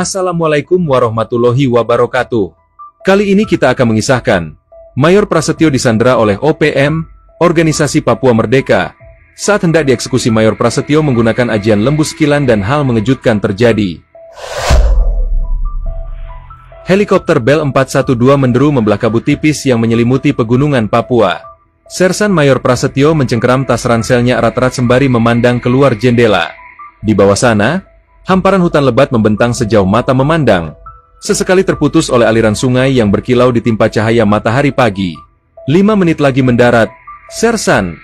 Assalamualaikum warahmatullahi wabarakatuh. Kali ini kita akan mengisahkan Mayor Prasetyo disandera oleh OPM, Organisasi Papua Merdeka. Saat hendak dieksekusi, Mayor Prasetyo menggunakan ajian lembu sekilan dan hal mengejutkan terjadi. Helikopter Bell 412 menderu membelah kabut tipis yang menyelimuti pegunungan Papua. Sersan Mayor Prasetyo mencengkeram tas ranselnya erat-erat sembari memandang keluar jendela. Di bawah sana, hamparan hutan lebat membentang sejauh mata memandang. Sesekali terputus oleh aliran sungai yang berkilau ditimpa cahaya matahari pagi. 5 menit lagi mendarat, Sersan!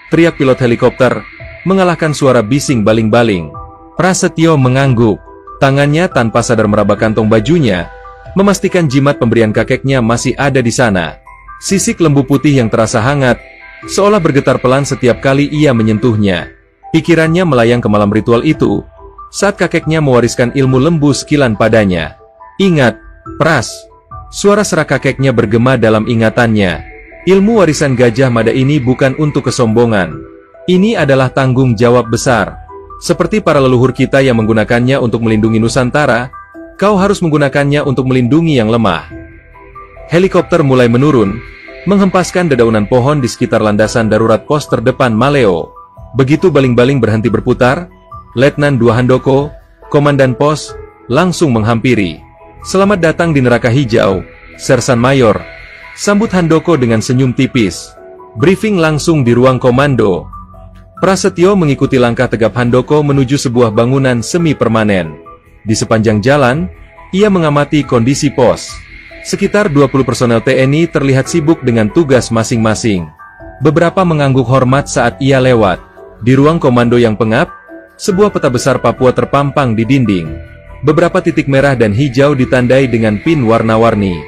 Teriak pilot helikopter, mengalahkan suara bising baling-baling. Prasetyo mengangguk. Tangannya tanpa sadar meraba kantong bajunya, memastikan jimat pemberian kakeknya masih ada di sana. Sisik lembu putih yang terasa hangat, seolah bergetar pelan setiap kali ia menyentuhnya. Pikirannya melayang ke malam ritual itu, saat kakeknya mewariskan ilmu lembu sekilan padanya. Ingat, Pras! Suara serak kakeknya bergema dalam ingatannya. Ilmu warisan Gajah Mada ini bukan untuk kesombongan. Ini adalah tanggung jawab besar. Seperti para leluhur kita yang menggunakannya untuk melindungi Nusantara, kau harus menggunakannya untuk melindungi yang lemah. Helikopter mulai menurun, menghempaskan dedaunan pohon di sekitar landasan darurat pos terdepan Maleo. Begitu baling-baling berhenti berputar, Letnan 2 Handoko, Komandan Pos, langsung menghampiri. Selamat datang di neraka hijau, Sersan Mayor. Sambut Handoko dengan senyum tipis. Briefing langsung di ruang komando. Prasetyo mengikuti langkah tegap Handoko menuju sebuah bangunan semi-permanen. Di sepanjang jalan, ia mengamati kondisi pos. Sekitar 20 personel TNI terlihat sibuk dengan tugas masing-masing. Beberapa mengangguk hormat saat ia lewat. Di ruang komando yang pengap, sebuah peta besar Papua terpampang di dinding. Beberapa titik merah dan hijau ditandai dengan pin warna-warni.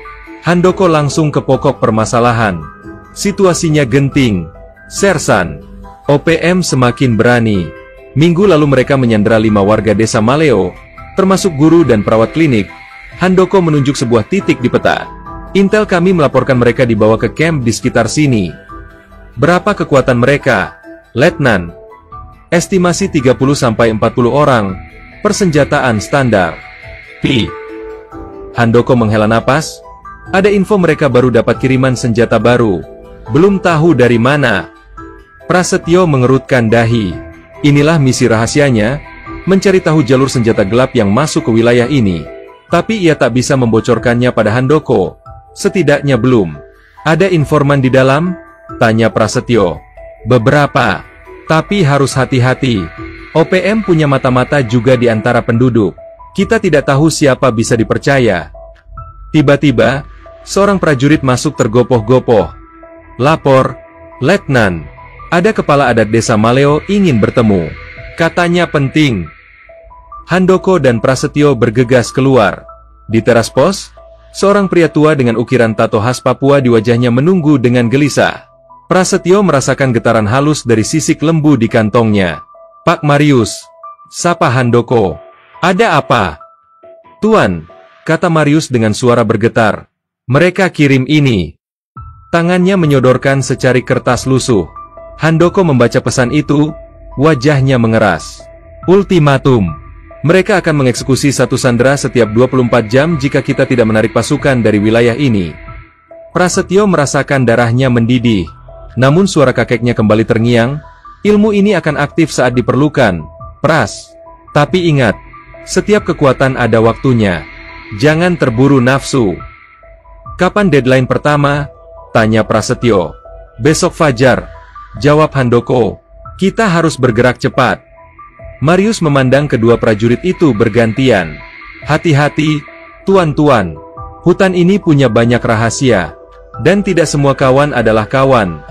Handoko langsung ke pokok permasalahan. Situasinya genting. Sersan, OPM semakin berani. Minggu lalu mereka menyandera 5 warga desa Maleo, termasuk guru dan perawat klinik. Handoko menunjuk sebuah titik di peta. Intel kami melaporkan mereka dibawa ke camp di sekitar sini. Berapa kekuatan mereka, Letnan? Estimasi 30-40 orang, persenjataan standar. Handoko menghela napas. Ada info mereka baru dapat kiriman senjata baru. Belum tahu dari mana. Prasetyo mengerutkan dahi. Inilah misi rahasianya, mencari tahu jalur senjata gelap yang masuk ke wilayah ini. Tapi ia tak bisa membocorkannya pada Handoko. Setidaknya belum. Ada informan di dalam? Tanya Prasetyo. Beberapa. Tapi harus hati-hati. OPM punya mata-mata juga di antara penduduk. Kita tidak tahu siapa bisa dipercaya. Tiba-tiba, seorang prajurit masuk tergopoh-gopoh. Lapor, Letnan. Ada kepala adat desa Maleo ingin bertemu. Katanya penting. Handoko dan Prasetyo bergegas keluar. Di teras pos, seorang pria tua dengan ukiran tato khas Papua di wajahnya menunggu dengan gelisah. Prasetyo merasakan getaran halus dari sisik lembu di kantongnya. Pak Marius, sapa Handoko. Ada apa? Tuan, kata Marius dengan suara bergetar. Mereka kirim ini. Tangannya menyodorkan secari kertas lusuh. Handoko membaca pesan itu, wajahnya mengeras. Ultimatum. Mereka akan mengeksekusi satu sandera setiap 24 jam jika kita tidak menarik pasukan dari wilayah ini. Prasetyo merasakan darahnya mendidih. Namun suara kakeknya kembali terngiang. Ilmu ini akan aktif saat diperlukan, Pras. Tapi ingat, setiap kekuatan ada waktunya. Jangan terburu nafsu. Kapan deadline pertama? Tanya Prasetyo. Besok fajar, jawab Handoko. Kita harus bergerak cepat. Marius memandang kedua prajurit itu bergantian. Hati-hati, tuan-tuan. Hutan ini punya banyak rahasia. Dan tidak semua kawan adalah kawan.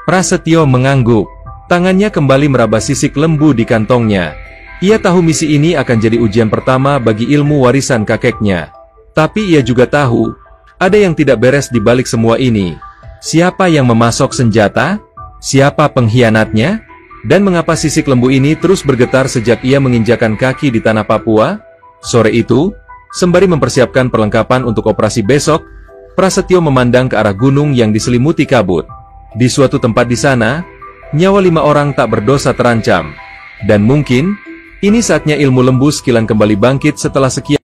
Prasetyo mengangguk. Tangannya kembali meraba sisik lembu di kantongnya. Ia tahu misi ini akan jadi ujian pertama bagi ilmu warisan kakeknya. Tapi ia juga tahu, ada yang tidak beres di balik semua ini. Siapa yang memasok senjata? Siapa pengkhianatnya? Dan mengapa sisik lembu ini terus bergetar sejak ia menginjakan kaki di tanah Papua? Sore itu, sembari mempersiapkan perlengkapan untuk operasi besok, Prasetyo memandang ke arah gunung yang diselimuti kabut. Di suatu tempat di sana, nyawa 5 orang tak berdosa terancam. Dan mungkin, ini saatnya ilmu lembu sekilan kembali bangkit setelah sekian